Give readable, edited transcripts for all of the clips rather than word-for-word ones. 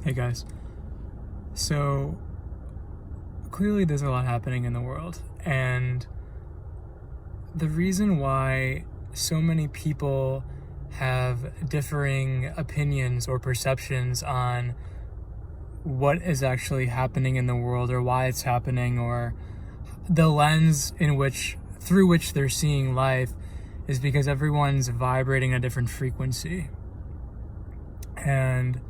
Hey guys. So clearly there's a lot happening in the world, and the reason why so many people have differing opinions or perceptions on what is actually happening in the world or why it's happening or the lens through which they're seeing life is because everyone's vibrating a different frequency. And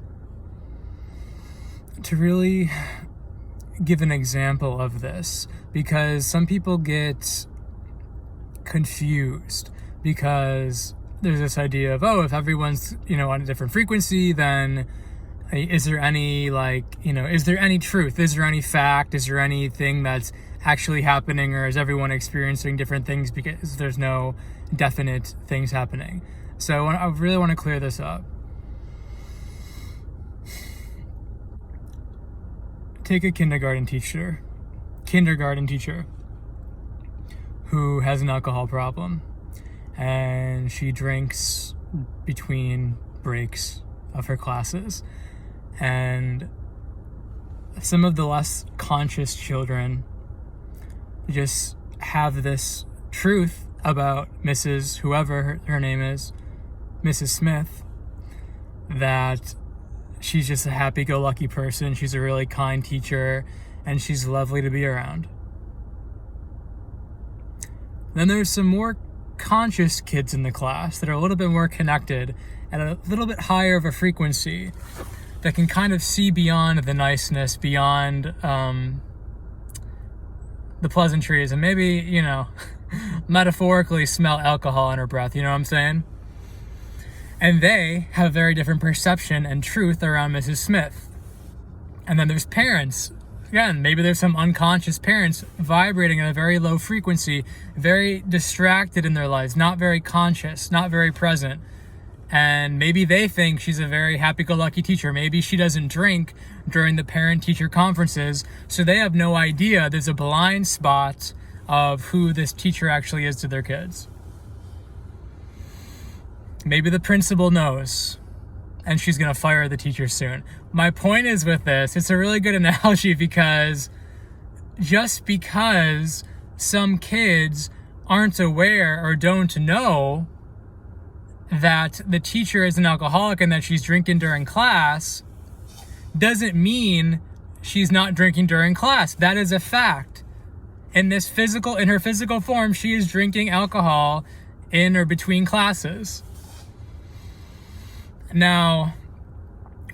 to really give an example of this, because some people get confused because there's this idea of, if everyone's, on a different frequency, then is there any is there any truth? Is there any fact? Is there anything that's actually happening, or is everyone experiencing different things because there's no definite things happening? So I really want to clear this up. Take a kindergarten teacher who has an alcohol problem, and she drinks between breaks of her classes. And some of the less conscious children just have this truth about Mrs. whoever her name is, Mrs. Smith, that she's just a happy-go-lucky person. She's a really kind teacher, and she's lovely to be around. Then there's some more conscious kids in the class that are a little bit more connected at a little bit higher of a frequency that can kind of see beyond the niceness, beyond the pleasantries, and maybe, metaphorically smell alcohol in her breath. You know what I'm saying? And they have a very different perception and truth around Mrs. Smith. And then there's parents. Again, maybe there's some unconscious parents vibrating at a very low frequency, very distracted in their lives, not very conscious, not very present. And maybe they think she's a very happy-go-lucky teacher. Maybe she doesn't drink during the parent-teacher conferences, so they have no idea there's a blind spot of who this teacher actually is to their kids. Maybe the principal knows, and she's going to fire the teacher soon. My point is with this, it's a really good analogy, because just because some kids aren't aware or don't know that the teacher is an alcoholic and that she's drinking during class doesn't mean she's not drinking during class. That is a fact. In her physical form, she is drinking alcohol in or between classes. Now,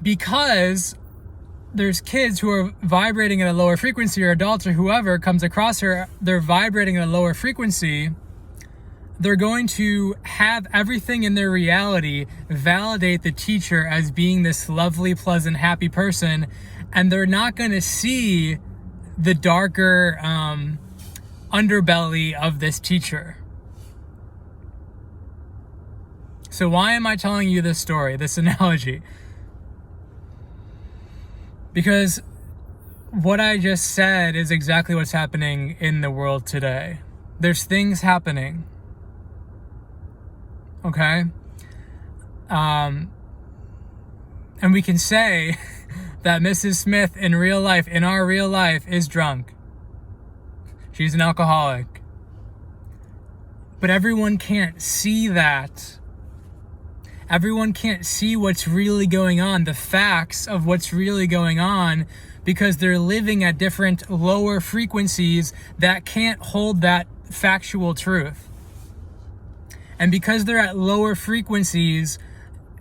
because there's kids who are vibrating at a lower frequency, or adults or whoever comes across her, they're vibrating at a lower frequency, they're going to have everything in their reality validate the teacher as being this lovely, pleasant, happy person, and they're not going to see the darker underbelly of this teacher. So why am I telling you this story, this analogy? Because what I just said is exactly what's happening in the world today. There's things happening. Okay? And we can say that Mrs. Smith in our real life, is drunk. She's an alcoholic. But everyone can't see that. Everyone can't see what's really going on, the facts of what's really going on, because they're living at different lower frequencies that can't hold that factual truth. And because they're at lower frequencies,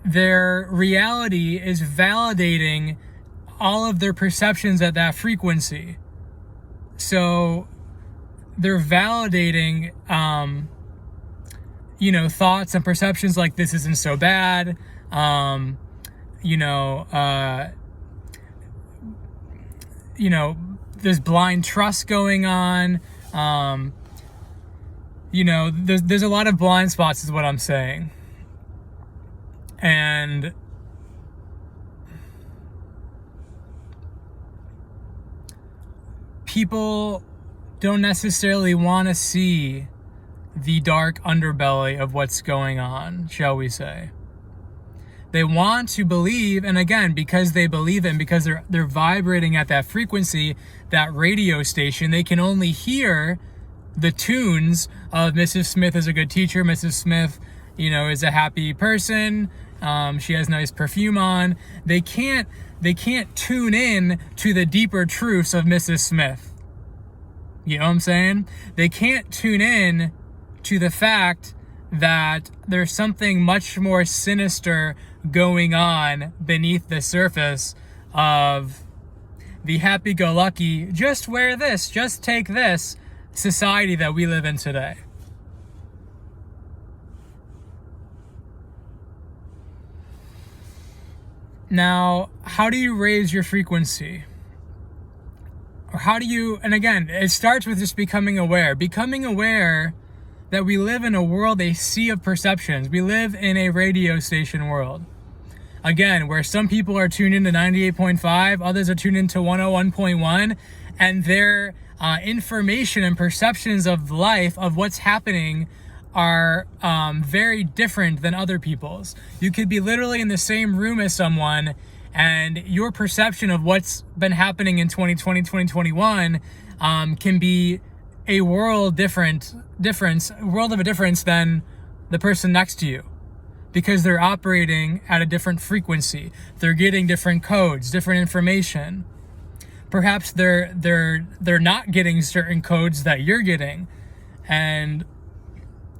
their reality is validating all of their perceptions at that frequency. So they're validating thoughts and perceptions like, this isn't so bad. There's blind trust going on. There's a lot of blind spots is what I'm saying. And people don't necessarily want to see the dark underbelly of what's going on, shall we say. They want to believe, and again, because they believe it and because they're vibrating at that frequency, that radio station, they can only hear the tunes of Mrs. Smith is a good teacher, Mrs. Smith, is a happy person, she has nice perfume on. They can't tune in to the deeper truths of Mrs. Smith. You know what I'm saying? They can't tune in to the fact that there's something much more sinister going on beneath the surface of the happy-go-lucky, just wear this, just take this society that we live in today. Now, how do you raise your frequency? Or how do you, and again, it starts with just becoming aware that we live in a world, a sea of perceptions. We live in a radio station world. Again, where some people are tuned into 98.5, others are tuned into 101.1, and their information and perceptions of life, of what's happening, are very different than other people's. You could be literally in the same room as someone, and your perception of what's been happening in 2020, 2021 can be a world of a difference than the person next to you, because they're operating at a different frequency. They're getting different codes, different information. Perhaps they're not getting certain codes that you're getting. And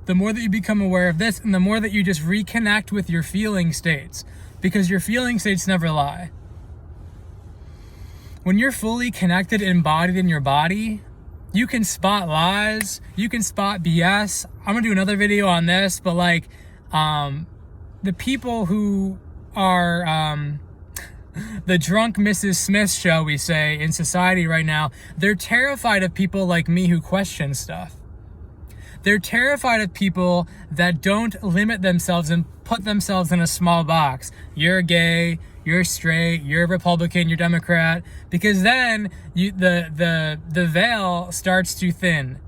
the more that you become aware of this, and the more that you just reconnect with your feeling states, because your feeling states never lie. When you're fully connected, embodied in your body, you can spot lies, you can spot BS. I'm gonna do another video on this, but the people who are the drunk Mrs. Smith, shall we say, in society right now, they're terrified of people like me who question stuff. They're terrified of people that don't limit themselves and put themselves in a small box. You're gay, you're straight, you're Republican, you're Democrat, because then the veil starts to thin.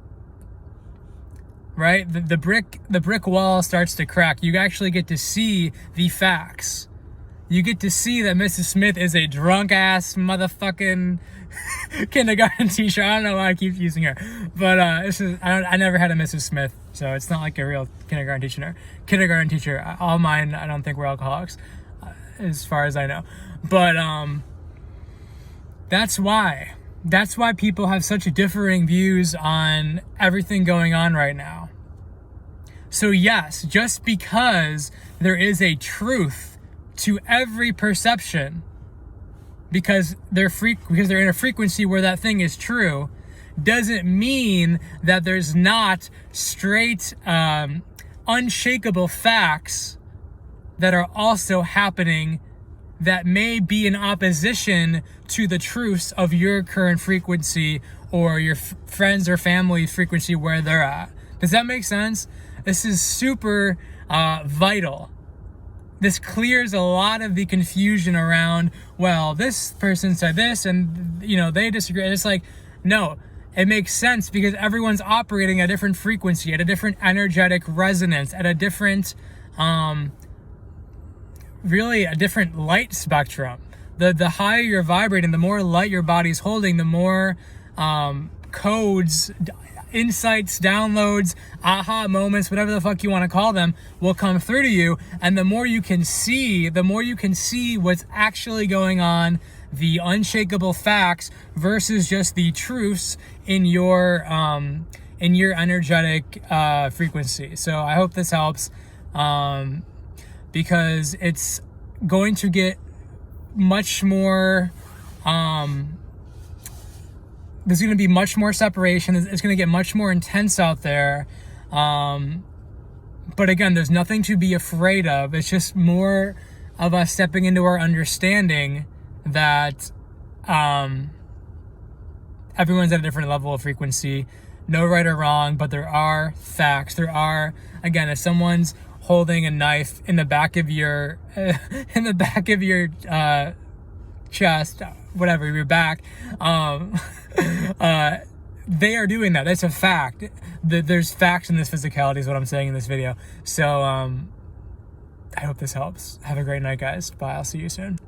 Right? The brick wall starts to crack. You actually get to see the facts. You get to see that Mrs. Smith is a drunk ass motherfucking kindergarten teacher. I don't know why I keep using her, but I never had a Mrs. Smith, so it's not like a real kindergarten teacher. All mine, I don't think were alcoholics, as far as I know. But that's why people have such differing views on everything going on right now. So yes, just because there is a truth to every perception, because they're in a frequency where that thing is true, doesn't mean that there's not straight, unshakable facts that are also happening that may be in opposition to the truths of your current frequency or your friends or family frequency where they're at. Does that make sense? This is super vital. This clears a lot of the confusion around, well, this person said this and, they disagree. And it's like, no, it makes sense because everyone's operating at a different frequency, at a different energetic resonance, at a different, really a different light spectrum. The higher you're vibrating, the more light your body's holding, the more codes, insights, downloads, aha moments, whatever the fuck you want to call them, will come through to you. And the more you can see what's actually going on, the unshakable facts versus just the truths in your energetic frequency. So I hope this helps, because it's going to get much more there's going to be much more separation. It's going to get much more intense out there. But again, there's nothing to be afraid of. It's just more of us stepping into our understanding that everyone's at a different level of frequency. No right or wrong, but there are facts. There are, again, if someone's holding a knife in the back of your chest, whatever, your back, they are doing that. That's a fact. There's facts in this physicality is what I'm saying in this video. So I hope this helps. Have a great night, guys. Bye. I'll see you soon.